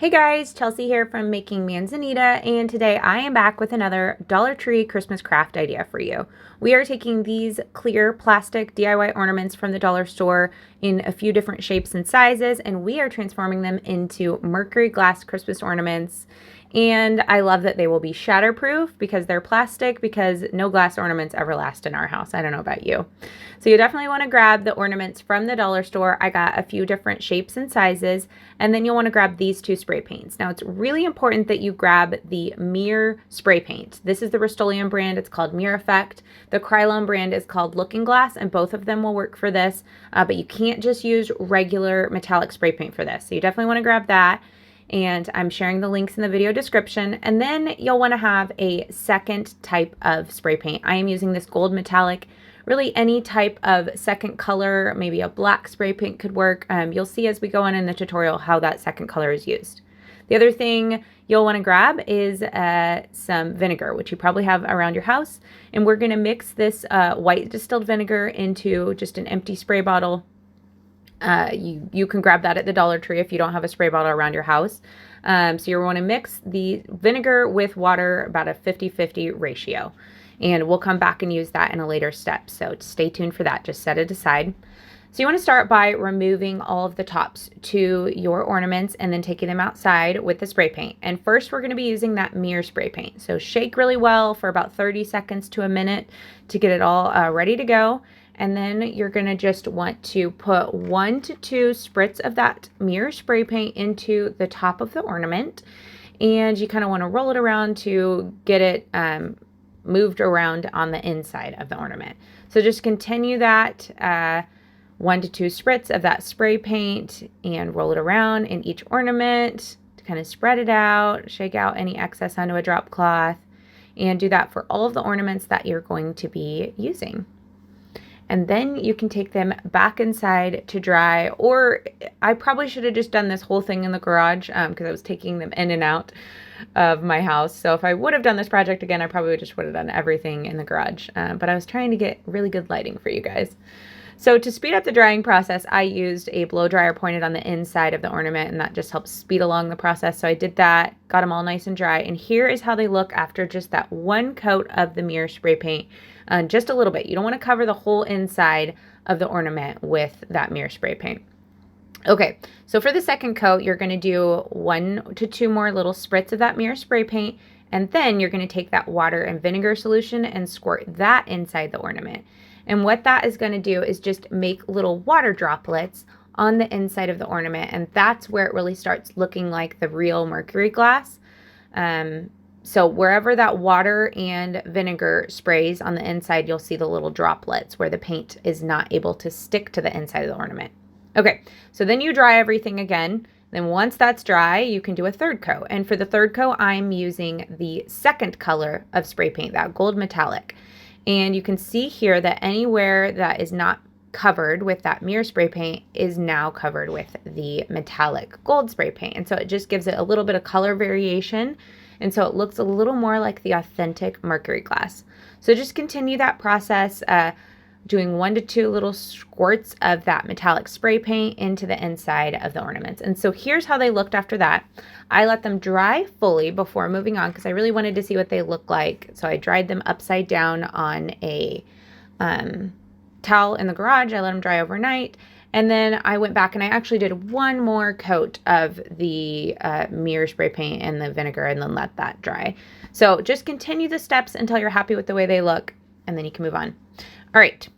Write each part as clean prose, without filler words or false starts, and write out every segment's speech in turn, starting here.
Hey guys, Chelsea here from Making Manzanita, and today I am back with another Dollar Tree Christmas craft idea for you. We are taking these clear plastic DIY ornaments from the dollar store in a few different shapes and sizes, and we are transforming them into Mercury glass Christmas ornaments. And I love that they will be shatterproof because they're plastic, because no glass ornaments ever last in our house. I don't know about you. So you definitely want to grab the ornaments from the dollar store. I got a few different shapes and sizes, and then you'll want to grab these two spray paints. Now it's really important that you grab the Mirror spray paint. This is the Rust-Oleum brand. It's called Mirror Effect. The Krylon brand is called Looking Glass, and both of them will work for this, but you can't just use regular metallic spray paint for this. So you definitely want to grab that. And I'm sharing the links in the video description. And then you'll want to have a second type of spray paint. I am using this gold metallic. Really any type of second color, maybe a black spray paint could work. You'll see as we go on in the tutorial how that second color is used. The other thing you'll want to grab is some vinegar, which you probably have around your house. And we're going to mix this white distilled vinegar into just an empty spray bottle. You can grab that at the Dollar Tree if you don't have a spray bottle around your house. So you want to mix the vinegar with water about a 50-50 ratio. And we'll come back and use that in a later step. So stay tuned for that. Just set it aside. So you want to start by removing all of the tops to your ornaments and then taking them outside with the spray paint. And first we're going to be using that mirror spray paint. So shake really well for about 30 seconds to a minute to get it all ready to go. And then you're going to just want to put 1 to 2 spritz of that mirror spray paint into the top of the ornament. And you kind of want to roll it around to get it moved around on the inside of the ornament. So just continue that 1 to 2 spritz of that spray paint and roll it around in each ornament to kind of spread it out, shake out any excess onto a drop cloth, and do that for all of the ornaments that you're going to be using. And then you can take them back inside to dry, or I probably should have just done this whole thing in the garage because I was taking them in and out of my house. So if I would have done this project again, I probably just would have done everything in the garage. But I was trying to get really good lighting for you guys. So to speed up the drying process, I used a blow dryer pointed on the inside of the ornament, and that just helps speed along the process. So I did that, got them all nice and dry, and here is how they look after just that one coat of the mirror spray paint. Just a little bit. You don't want to cover the whole inside of the ornament with that mirror spray paint. Okay, so for the second coat, you're going to do 1 to 2 more little spritz of that mirror spray paint, and then you're going to take that water and vinegar solution and squirt that inside the ornament. And what that is going to do is just make little water droplets on the inside of the ornament, and that's where it really starts looking like the real Mercury glass. So wherever that water and vinegar sprays on the inside, you'll see the little droplets where the paint is not able to stick to the inside of the ornament. Okay, so then you dry everything again. Then once that's dry, you can do a third coat. And for the third coat, I'm using the second color of spray paint, that gold metallic. And you can see here that anywhere that is not covered with that mirror spray paint is now covered with the metallic gold spray paint. And so it just gives it a little bit of color variation. And so it looks a little more like the authentic Mercury glass. So just continue that process, doing 1 to 2 little squirts of that metallic spray paint into the inside of the ornaments. And so here's how they looked after that. I let them dry fully before moving on because I really wanted to see what they look like. So I dried them upside down on a towel in the garage. I let them dry overnight. And then I went back and I actually did 1 more coat of the mirror spray paint and the vinegar and then let that dry. So just continue the steps until you're happy with the way they look, and then you can move on. All right.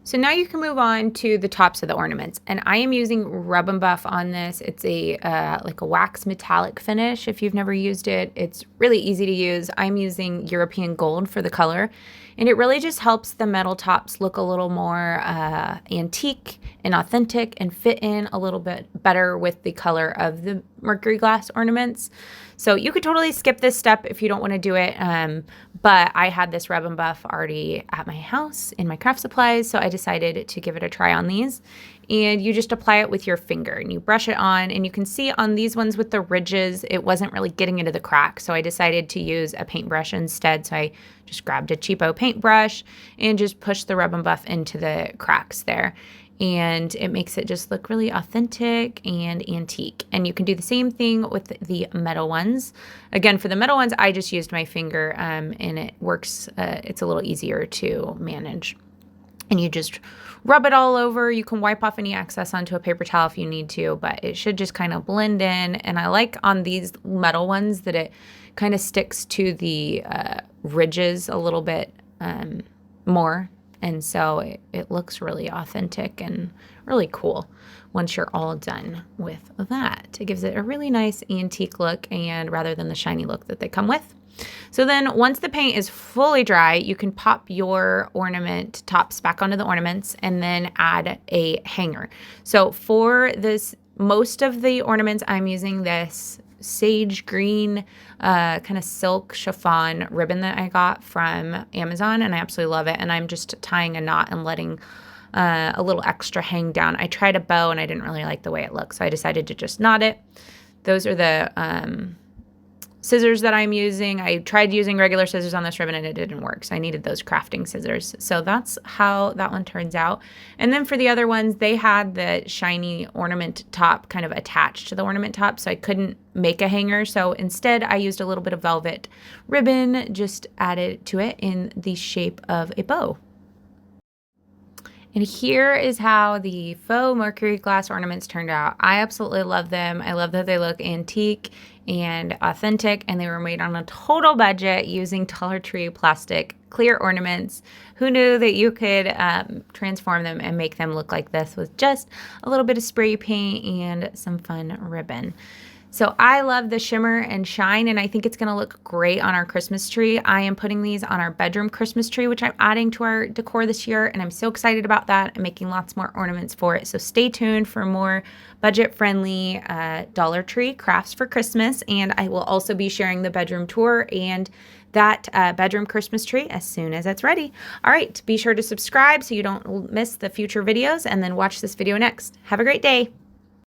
So now you can move on to the tops of the ornaments, and I am using Rub and Buff on this. It's a like a wax metallic finish. If you've never used it, it's really easy to use. I'm using European Gold for the color, and it really just helps the metal tops look a little more antique and authentic and fit in a little bit better with the color of the Mercury glass ornaments. So you could totally skip this step if you don't want to do it, but I had this Rub and Buff already at my house in my craft supplies, so I decided to give it a try on these. And you just apply it with your finger and you brush it on, and you can see on these ones with the ridges, it wasn't really getting into the cracks, so I decided to use a paintbrush instead. So I just grabbed a cheapo paintbrush and just pushed the Rub and Buff into the cracks there. and it makes it just look really authentic and antique. And you can do the same thing with the metal ones. Again, for the metal ones, I just used my finger, and it works. It's a little easier to manage. And you just rub it all over. You can wipe off any excess onto a paper towel if you need to, but it should just kind of blend in. And I like on these metal ones that it kind of sticks to the ridges a little bit more. And so it looks really authentic and really cool once you're all done with that. It gives it a really nice antique look, and rather than the shiny look that they come with. So then once the paint is fully dry, you can pop your ornament tops back onto the ornaments and then add a hanger. So for this, most of the ornaments, I'm using this sage green kind of silk chiffon ribbon that I got from Amazon, and I absolutely love it. And I'm just tying a knot and letting a little extra hang down. I tried a bow and I didn't really like the way it looked, so I decided to just knot it. Those are the scissors that I'm using. I tried using regular scissors on this ribbon and it didn't work, so I needed those crafting scissors. So that's how that one turns out. And then for the other ones, they had the shiny ornament top kind of attached to the ornament top, so I couldn't make a hanger. So instead, I used a little bit of velvet ribbon, just added to it in the shape of a bow. And here is how the faux Mercury glass ornaments turned out. I absolutely love them. I love that they look antique and authentic, and they were made on a total budget using Dollar Tree plastic clear ornaments. Who knew that you could transform them and make them look like this with just a little bit of spray paint and some fun ribbon? So I love the shimmer and shine, and I think it's gonna look great on our Christmas tree. I am putting these on our bedroom Christmas tree, which I'm adding to our decor this year, and I'm so excited about that. I'm making lots more ornaments for it. So stay tuned for more budget-friendly Dollar Tree crafts for Christmas, and I will also be sharing the bedroom tour and that bedroom Christmas tree as soon as it's ready. All right, be sure to subscribe so you don't miss the future videos, and then watch this video next. Have a great day.